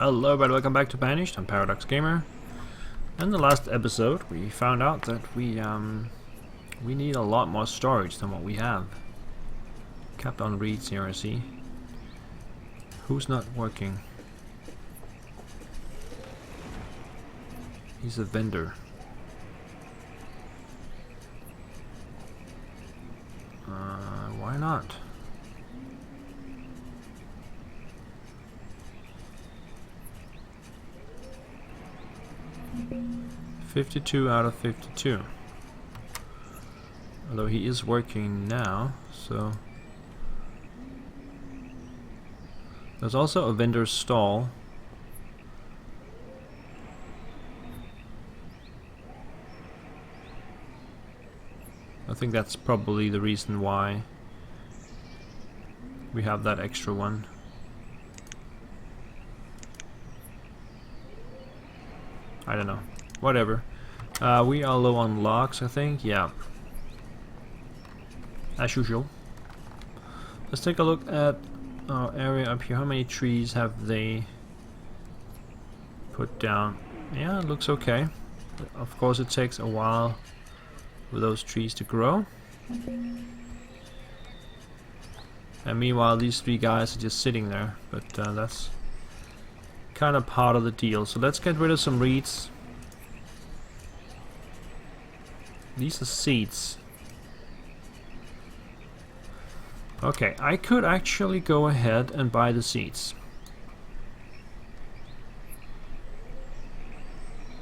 Hello everybody, welcome back to Banished. I'm Paradox Gamer. In the last episode we found out that we need a lot more storage than what we have. Capped on reads here, I see. Who's not working? He's a vendor. Why not? $52 out of 52. Although he is working now, so there's also a vendor stall. I think that's probably the reason why we have that extra one. I don't know. Whatever. We are low on logs, I think. Yeah. As usual. Let's take a look at our area up here. How many trees have they put down? Yeah, it looks okay. Of course, it takes a while for those trees to grow. And meanwhile, these three guys are just sitting there. But that's kind of part of the deal. So let's get rid of some reeds. These are seeds. Okay, I could actually go ahead and buy the seeds.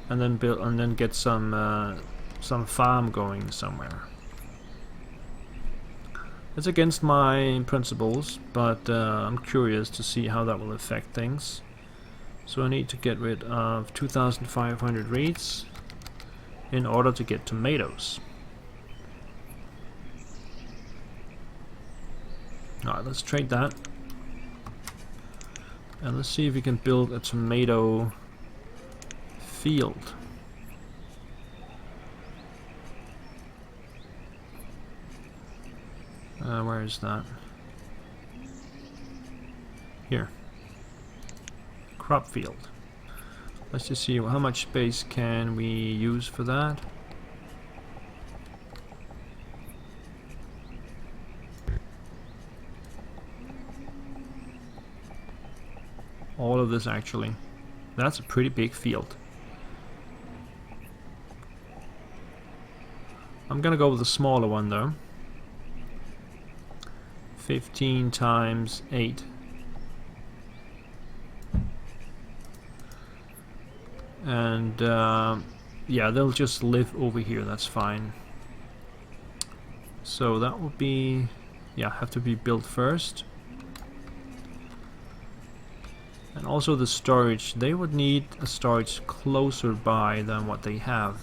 And then build and then get some farm going somewhere. It's against my principles, but I'm curious to see how that will affect things. So I need to get rid of 2,500 reeds in order to get tomatoes. Alright, let's trade that. And let's see if we can build a tomato field. Where is that? Here. Crop field. Let's just see how much space can we use for that. All of this actually. That's a pretty big field. I'm gonna go with the smaller one though. 15 times 8. And yeah, they'll just live over here, that's fine. So that will be, yeah, have to be built first. And also the storage, they would need a storage closer by than what they have.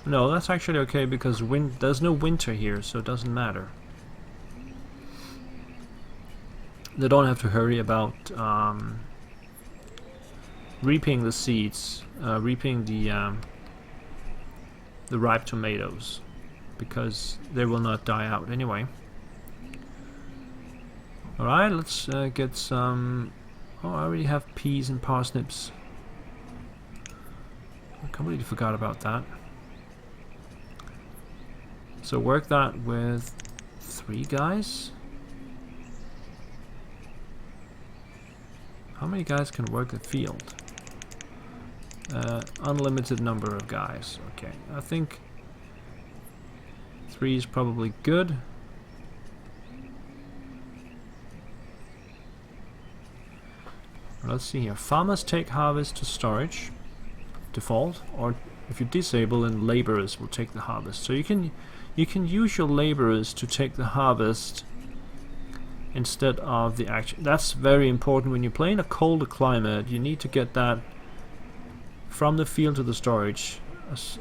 No, that's actually okay because there's no winter here, so it doesn't matter. They don't have to hurry about reaping the seeds, reaping the ripe tomatoes, because they will not die out anyway. Alright, let's get some... Oh, I already have peas and parsnips. I completely forgot about that. So work that with 3 guys. How many guys can work the field? Unlimited number of guys. Okay, I think 3 is probably good. Let's see here. Farmers take harvest to storage, default, or if you disable, then laborers will take the harvest. So you can use your laborers to take the harvest instead of the action. That's very important when you play in a colder climate. You need to get that from the field to the storage as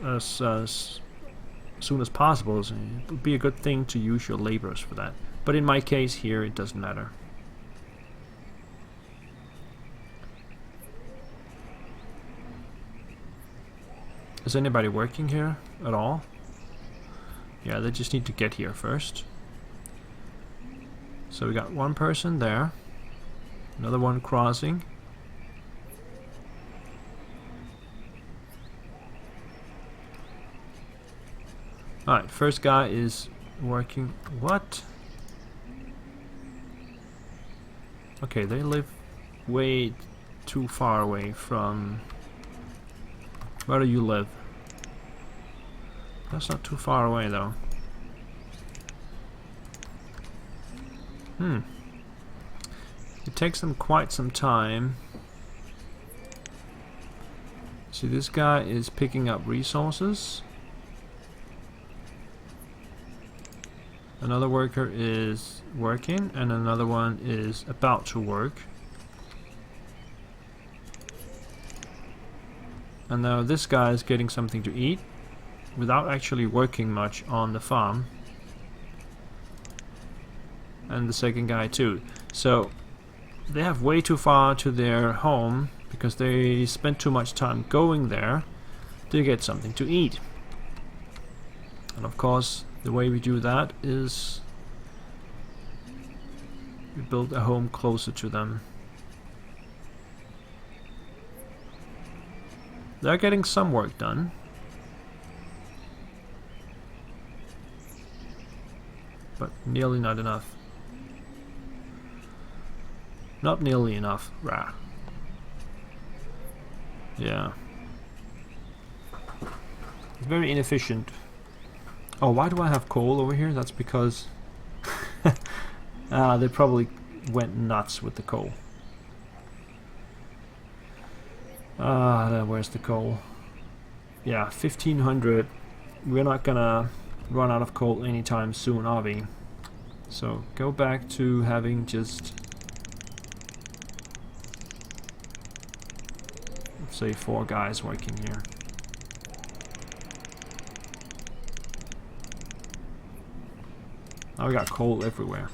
soon as possible. So it would be a good thing to use your laborers for that. But in my case here, it doesn't matter. Is anybody working here at all? Yeah, they just need to get here first. So we got one person there. Another one crossing. Alright, first guy is working. What? Okay, they live way too far away from... Where do you live? That's not too far away though. It takes them quite some time. See, this guy is picking up resources. Another worker is working, and another one is about to work. And now this guy is getting something to eat without actually working much on the farm. And the second guy too. So they have way too far to their home because they spent too much time going there to get something to eat. And of course, the way we do that is we build a home closer to them. They're getting some work done. But nearly not enough. Not nearly enough. Rah. Yeah. It's very inefficient. Oh, why do I have coal over here? That's because they probably went nuts with the coal. Where's the coal? Yeah, 1500. We're not gonna run out of coal anytime soon, are we? So go back to having just, let's say, 4 guys working here. Now we got coal everywhere.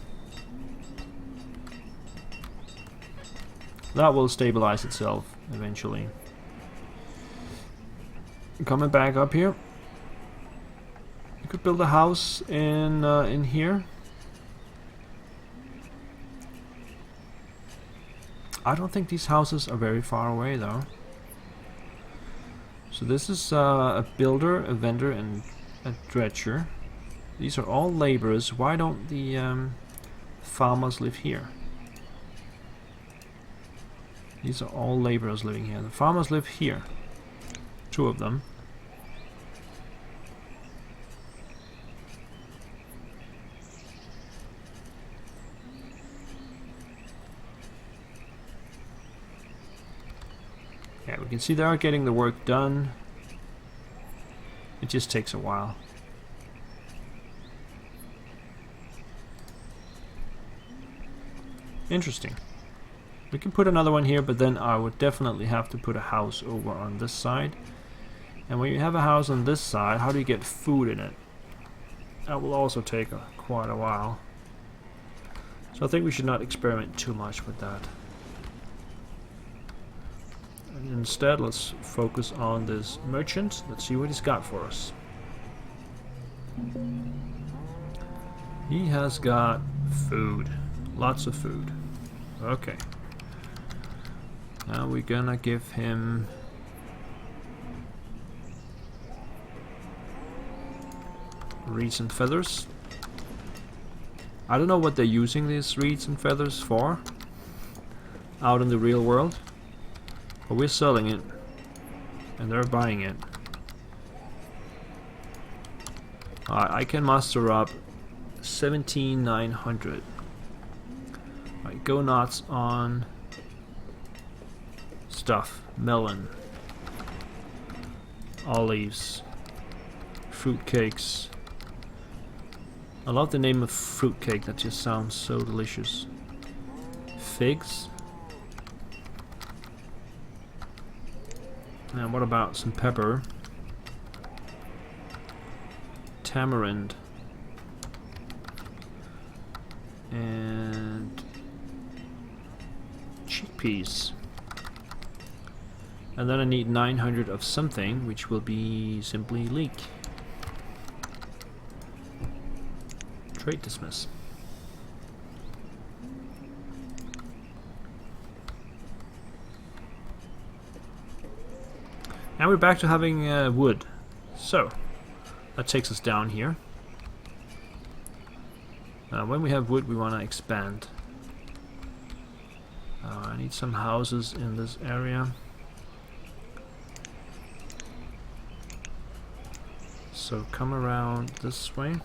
That will stabilize itself eventually. Coming back up here. You could build a house in here. I don't think these houses are very far away though. So this is a builder, a vendor, and a dredger. These are all laborers. Why don't the farmers live here? These are all laborers living here. The farmers live here. 2 of them. Yeah, we can see they are getting the work done. It just takes a while. Interesting. We can put another one here, but then I would definitely have to put a house over on this side. And when you have a house on this side, how do you get food in it? That will also take quite a while. So I think we should not experiment too much with that. And instead, let's focus on this merchant. Let's see what he's got for us. He has got food. Lots of food. Okay. Now we're gonna give him reeds and feathers. I don't know what they're using these reeds and feathers for out in the real world, but we're selling it and they're buying it. I can muster up 17,900. Right, go nuts on stuff. Melon, olives, fruit cakes. I love the name of fruit cake, that just sounds so delicious. Figs. And what about some pepper? Tamarind. And chickpeas. And then I need 900 of something, which will be simply leek. Trade dismiss. And we're back to having wood. So, that takes us down here. When we have wood, we want to expand. I need some houses in this area. So come around this way.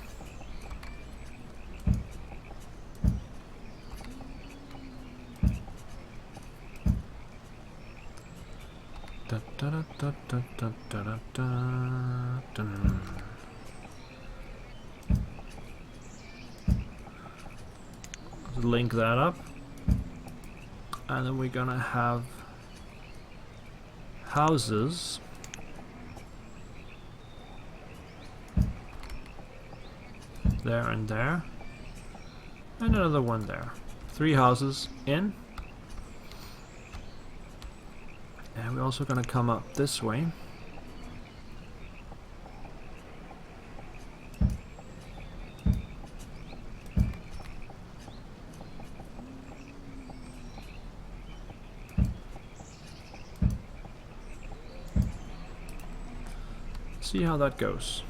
Da, da, da, da, da, da, da, da, da. Link that up, and then we're gonna have houses there and there, and another one there. 3 houses in, and we're also gonna come up this way. See how that goes.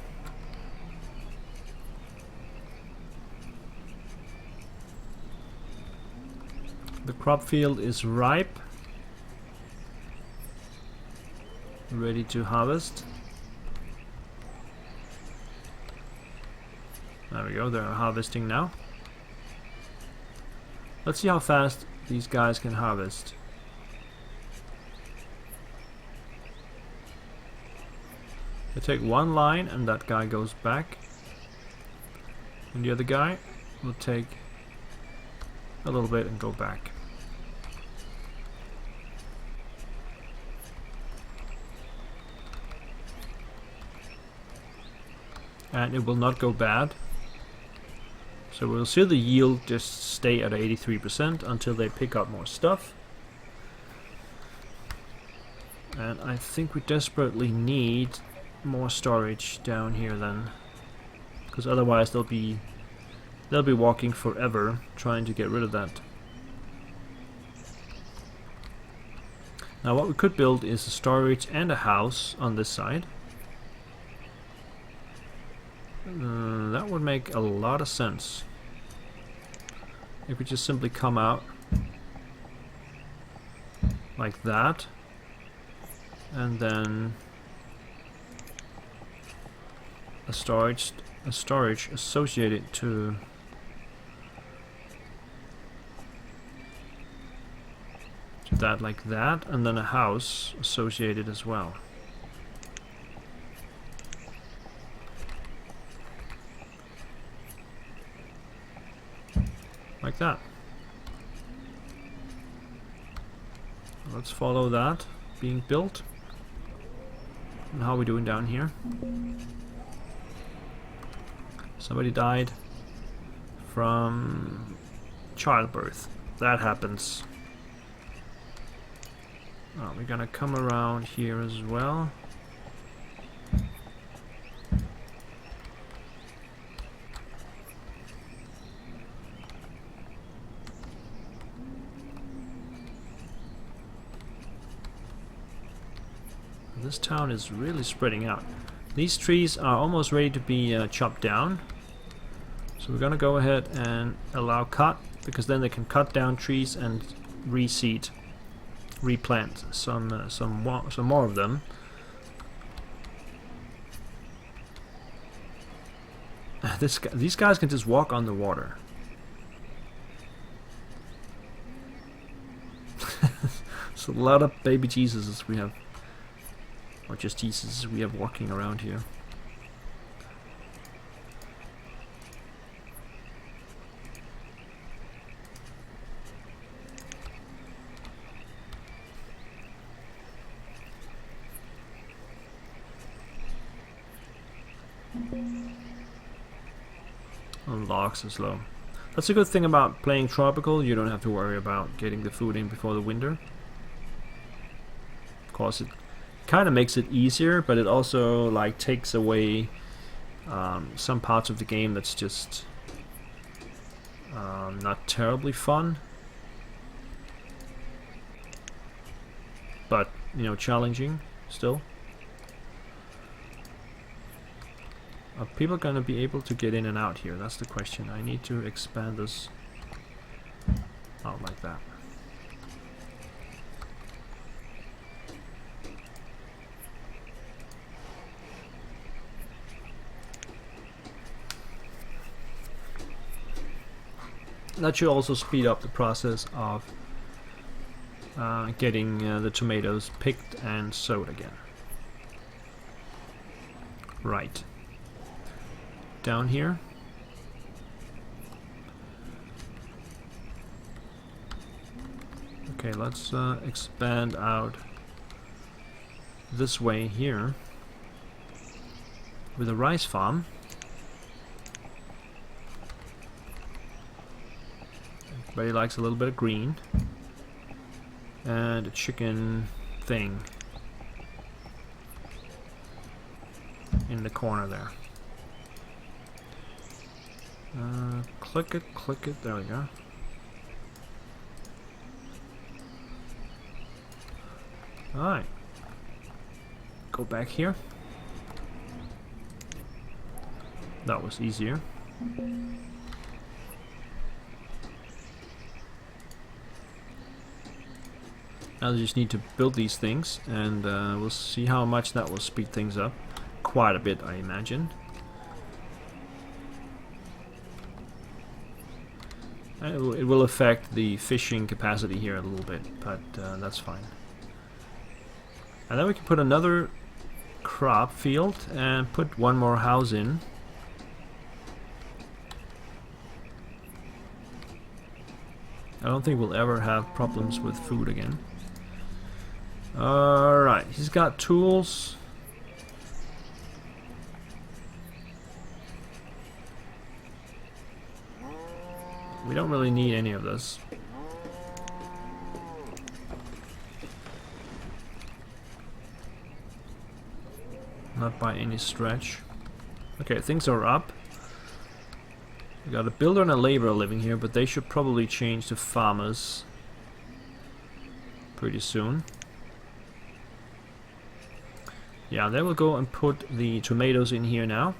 The crop field is ripe, ready to harvest. There we go, they're harvesting now. Let's see how fast these guys can harvest. They take one line and that guy goes back, and the other guy will take a little bit and go back. And it will not go bad. So we'll see the yield just stay at 83% until they pick up more stuff. And I think we desperately need more storage down here then, because otherwise they'll be walking forever trying to get rid of that. Now what we could build is a storage and a house on this side. That would make a lot of sense if we just simply come out like that, and then a storage associated to that, like that, and then a house associated as well. Like that. Let's follow that being built. And how are we doing down here? Somebody died from childbirth. That happens. Oh, we're gonna come around here as well. This town is really spreading out. These trees are almost ready to be chopped down. So we're gonna go ahead and allow cut, because then they can cut down trees and reseed, replant some more of them. These guys can just walk on the water. It's a lot of baby Jesuses we have, or just Jesuses we have walking around here. And logs are slow. That's a good thing about playing tropical. You don't have to worry about getting the food in before the winter. Of course, it kind of makes it easier, but it also like takes away some parts of the game that's just not terribly fun, but you know, challenging still. Are people going to be able to get in and out here? That's the question. I need to expand this out like that. That should also speed up the process of getting the tomatoes picked and sowed again. Right. Down here. Okay, let's expand out this way here with a rice farm. Everybody likes a little bit of green. And a chicken thing in the corner there. Click it, there we go. Alright. Go back here. That was easier. Now I just need to build these things, and we'll see how much that will speed things up. Quite a bit, I imagine. It will affect the fishing capacity here a little bit, but that's fine. And then we can put another crop field and put one more house in. I don't think we'll ever have problems with food again. Alright, he's got tools. We don't really need any of this. Not by any stretch. Okay, things are up. We got a builder and a laborer living here, but they should probably change to farmers pretty soon. Yeah, they will go and put the tomatoes in here now.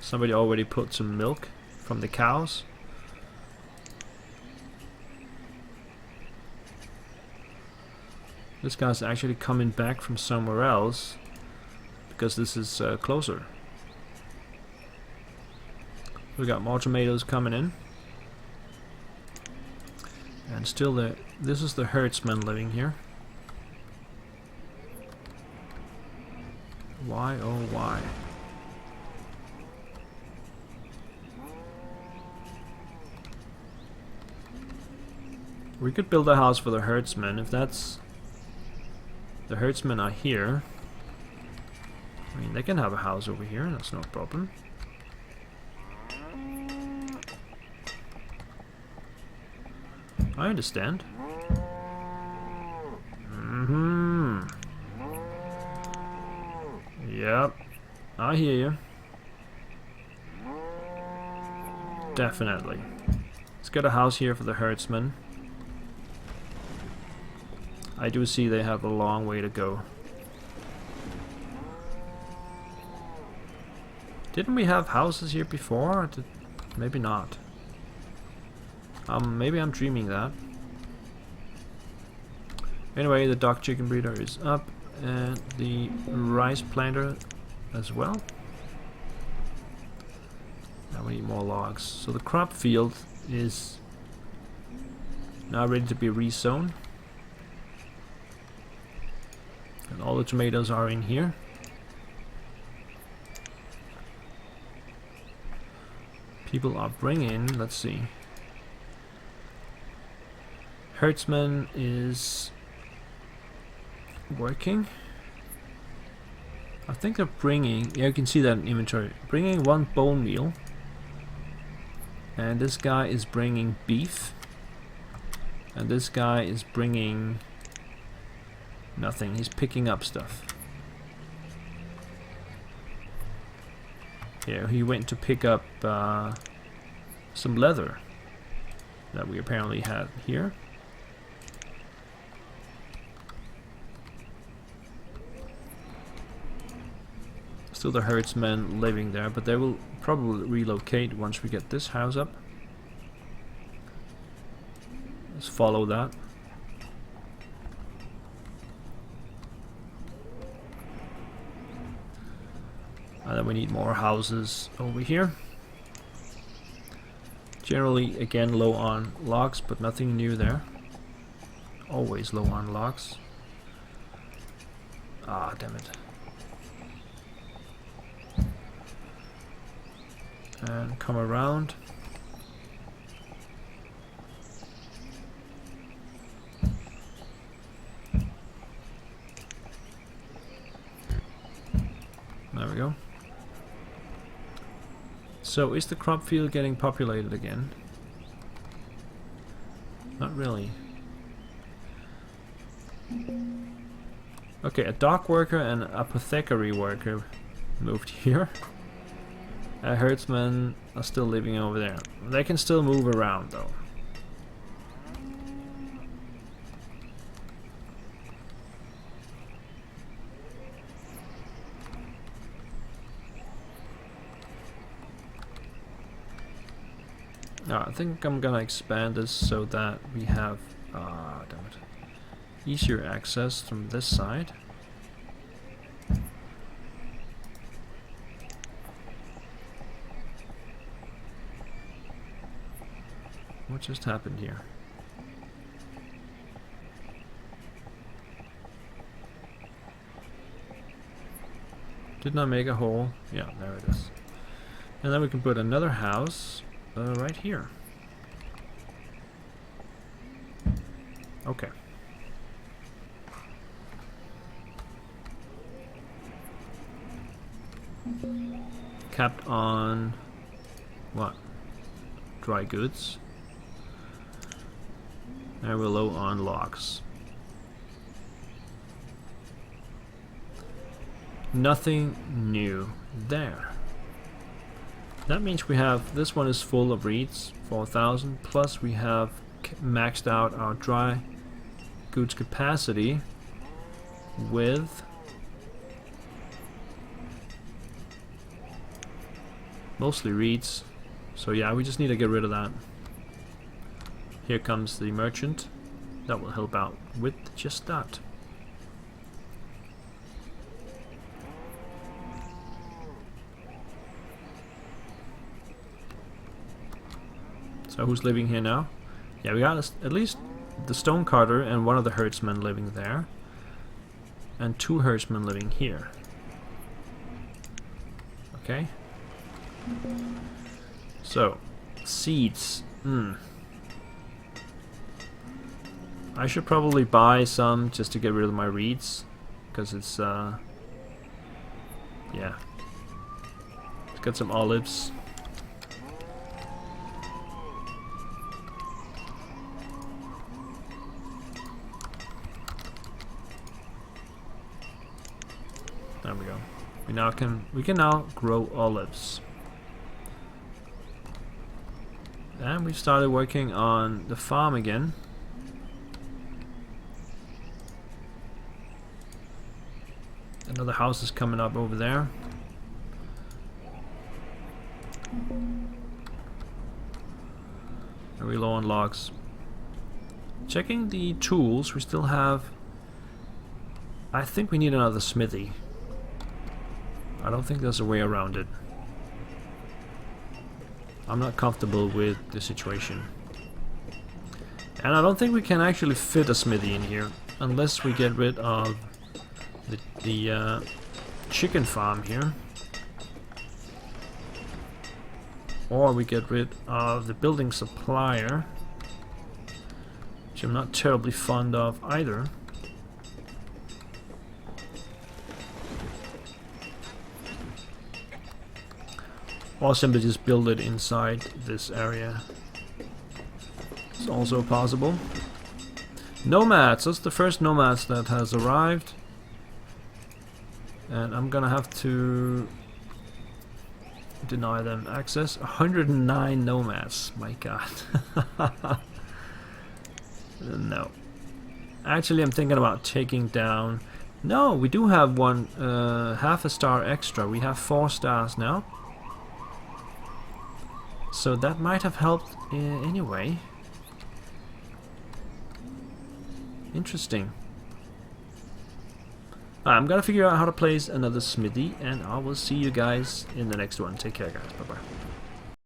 Somebody already put some milk from the cows. This guy's actually coming back from somewhere else because this is closer. We got more tomatoes coming in. And still this is the herdsman living here. Why oh why? We could build a house for the herdsman if that's... The herdsmen are here. I mean, they can have a house over here, that's no problem. I understand. Yep, I hear you. Definitely. Let's get a house here for the herdsman. I do see they have a long way to go. Didn't we have houses here before? Maybe not. Maybe I'm dreaming that. Anyway, the duck chicken breeder is up, and the rice planter as well. Now we need more logs. So the crop field is now ready to be resown. And all the tomatoes are in here. People are bringing, let's see. Herdsman is working. I think they're bringing, yeah, you can see that in inventory. Bringing one bone meal. And this guy is bringing beef. And this guy is bringing nothing. He's picking up stuff. Yeah, he went to pick up some leather that we apparently had here. Still the herdsmen living there, but they will probably relocate once we get this house up. Let's follow that. And then we need more houses over here. Generally, again, low on logs, but nothing new there. Always low on logs. Ah, damn it. And come around. There we go. So, is the crop field getting populated again? Not really. Okay, a dock worker and a apothecary worker moved here. Herdsmen are still living over there. They can still move around though. I think I'm gonna expand this so that we have damn it, easier access from this side. What just happened here? Didn't I make a hole? Yeah, there it is. And then we can put another house right here. Okay. Capped on what? Dry goods. And we're low on logs. Nothing new there. That means we have, this one is full of reeds, 4,000, plus we have maxed out our dry goods capacity with mostly reeds. So yeah, we just need to get rid of that. Here comes the merchant. That will help out with just that. So who's living here now? Yeah, we got at least the stone carter and one of the herdsmen living there. And 2 herdsmen living here. Okay. So, seeds. I should probably buy some just to get rid of my reeds. Because it's, yeah. Let's get some olives. There we go. We can now grow olives. And we started working on the farm again. Another house is coming up over there. Are we low on logs? Checking the tools, we still have... I think we need another smithy. I don't think there's a way around it. I'm not comfortable with the situation. And I don't think we can actually fit a smithy in here unless we get rid of the chicken farm here. Or we get rid of the building supplier, which I'm not terribly fond of either. Or simply just build it inside this area. It's also possible. Nomads, that's the first nomads that has arrived. And I'm gonna have to deny them access. 109 nomads, my god. No. Actually, I'm thinking about taking down No, we do have one, half a star extra. We have 4 stars now. So that might have helped anyway. Interesting. I'm gonna figure out how to place another smithy, and I will see you guys in the next one. Take care, guys. Bye-bye.